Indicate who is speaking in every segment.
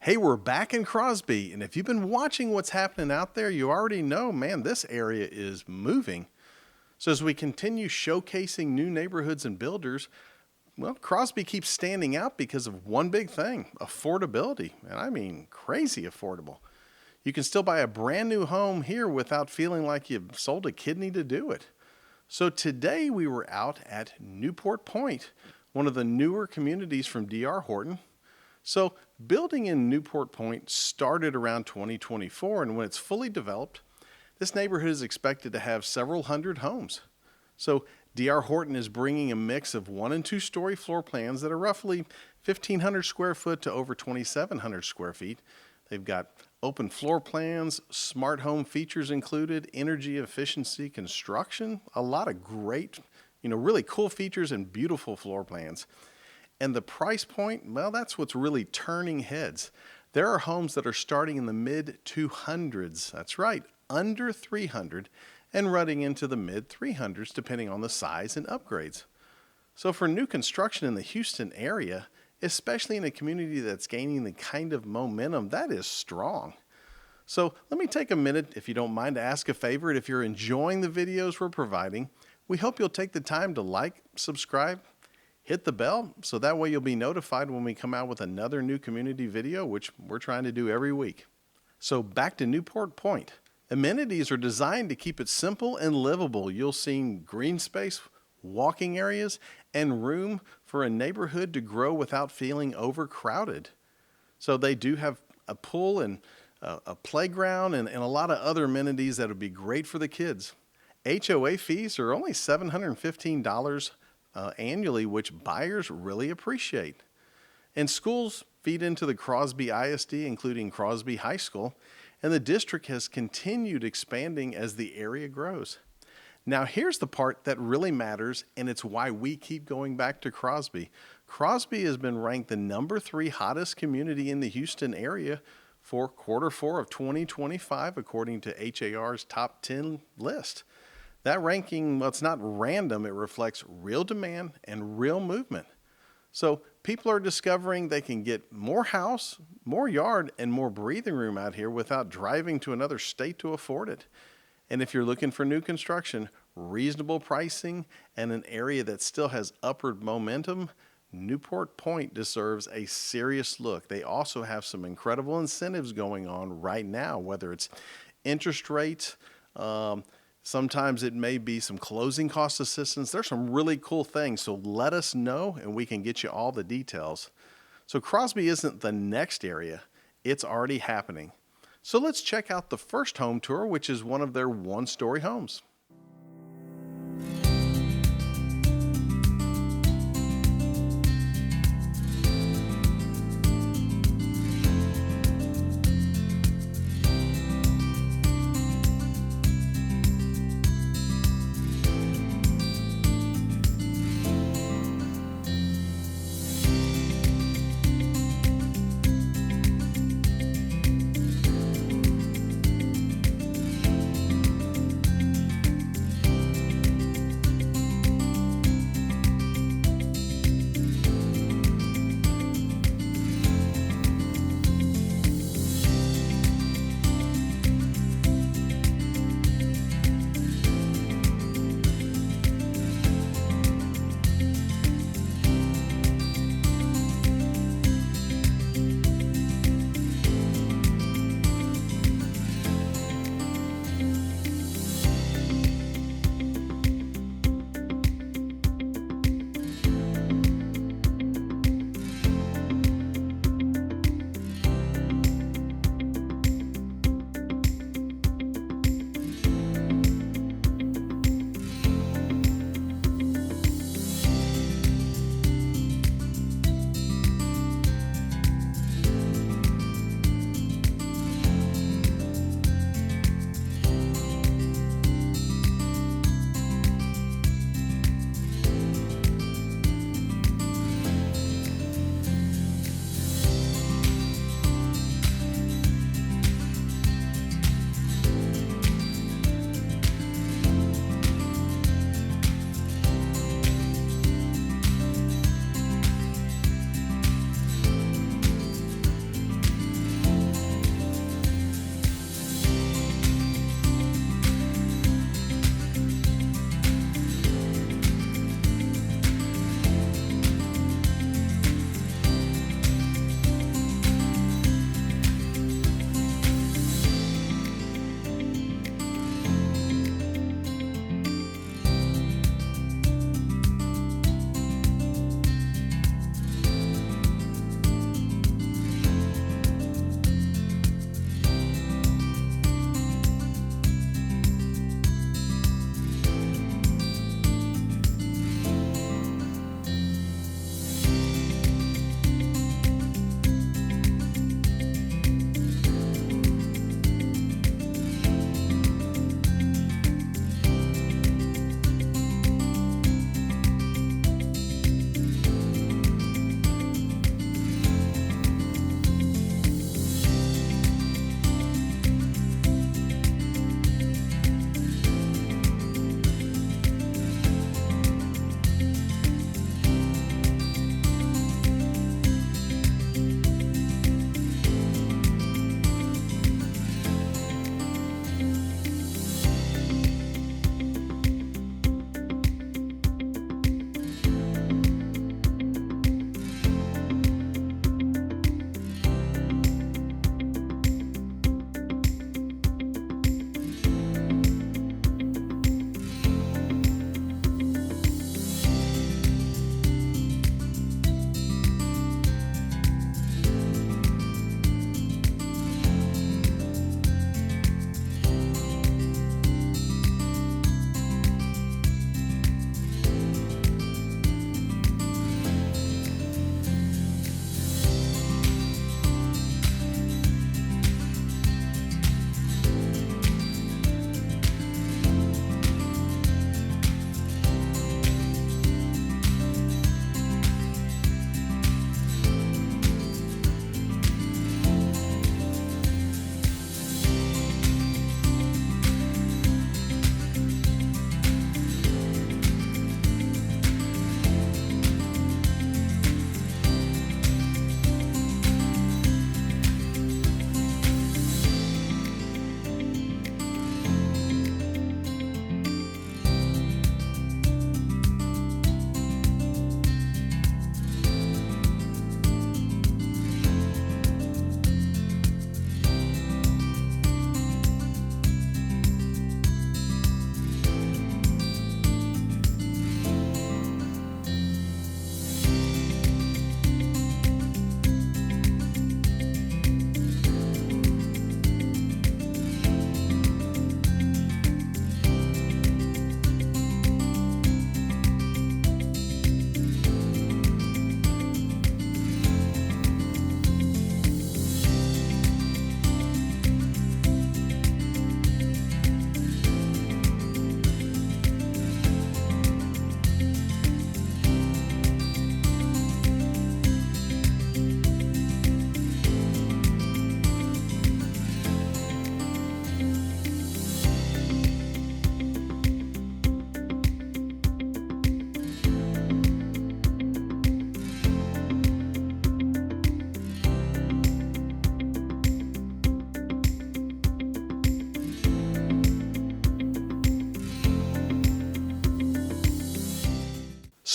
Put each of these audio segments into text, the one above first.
Speaker 1: Hey, we're back in Crosby, and if you've been watching what's happening out there, you already know, man, this area is moving. So as we continue showcasing new neighborhoods and builders, well, Crosby keeps standing out because of one big thing, affordability. And I mean crazy affordable. You can still buy a brand new home here without feeling like you've sold a kidney to do it. So today we were out at Newport Point, one of the newer communities from D.R. Horton. So building in Newport Point started around 2024, and when it's fully developed, this neighborhood is expected to have several hundred homes. So D.R. Horton is bringing a mix of 1- and 2-story floor plans that are roughly 1,500 square foot to over 2,700 square feet. They've got open floor plans, smart home features included, energy efficiency construction, a lot of great, really cool features and beautiful floor plans. And the price point, well, that's what's really turning heads. There are homes that are starting in the mid 200s. That's right, under 300 and running into the mid 300s depending on the size and upgrades. So for new construction in the Houston area, especially in a community that's gaining the kind of momentum, that is strong. So let me take a minute, if you don't mind, to ask a favor. If you're enjoying the videos we're providing, we hope you'll take the time to like, subscribe, hit the bell, so that way you'll be notified when we come out with another new community video, which we're trying to do every week. So back to Newport Point. Amenities are designed to keep it simple and livable. You'll see green space, walking areas, and room for a neighborhood to grow without feeling overcrowded. So they do have a pool and a playground and a lot of other amenities that would be great for the kids. HOA fees are only $715 annually, which buyers really appreciate. And schools feed into the Crosby ISD, including Crosby High School, and the district has continued expanding as the area grows. Now here's the part that really matters, and it's why we keep going back to Crosby. Crosby has been ranked the number 3 hottest community in the Houston area for Q4 of 2025, according to HAR's top 10 list. That ranking, well, it's not random. It reflects real demand and real movement. So people are discovering they can get more house, more yard, and more breathing room out here without driving to another state to afford it. And if you're looking for new construction, reasonable pricing, and an area that still has upward momentum, Newport Point deserves a serious look. They also have some incredible incentives going on right now, whether it's interest rates, sometimes it may be some closing cost assistance. There's some really cool things, so let us know and we can get you all the details. So Crosby isn't the next area, it's already happening. So let's check out the first home tour, which is one of their 1-story homes.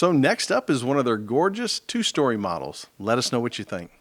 Speaker 1: So next up is one of their gorgeous 2-story models. Let us know what you think.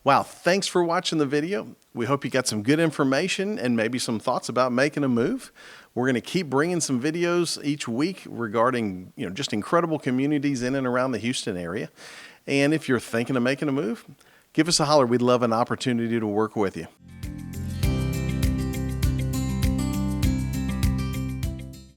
Speaker 1: Wow, thanks for watching the video. We hope you got some good information and maybe some thoughts about making a move. We're going to keep bringing some videos each week regarding, just incredible communities in and around the Houston area. And if you're thinking of making a move, give us a holler. We'd love an opportunity to work with you.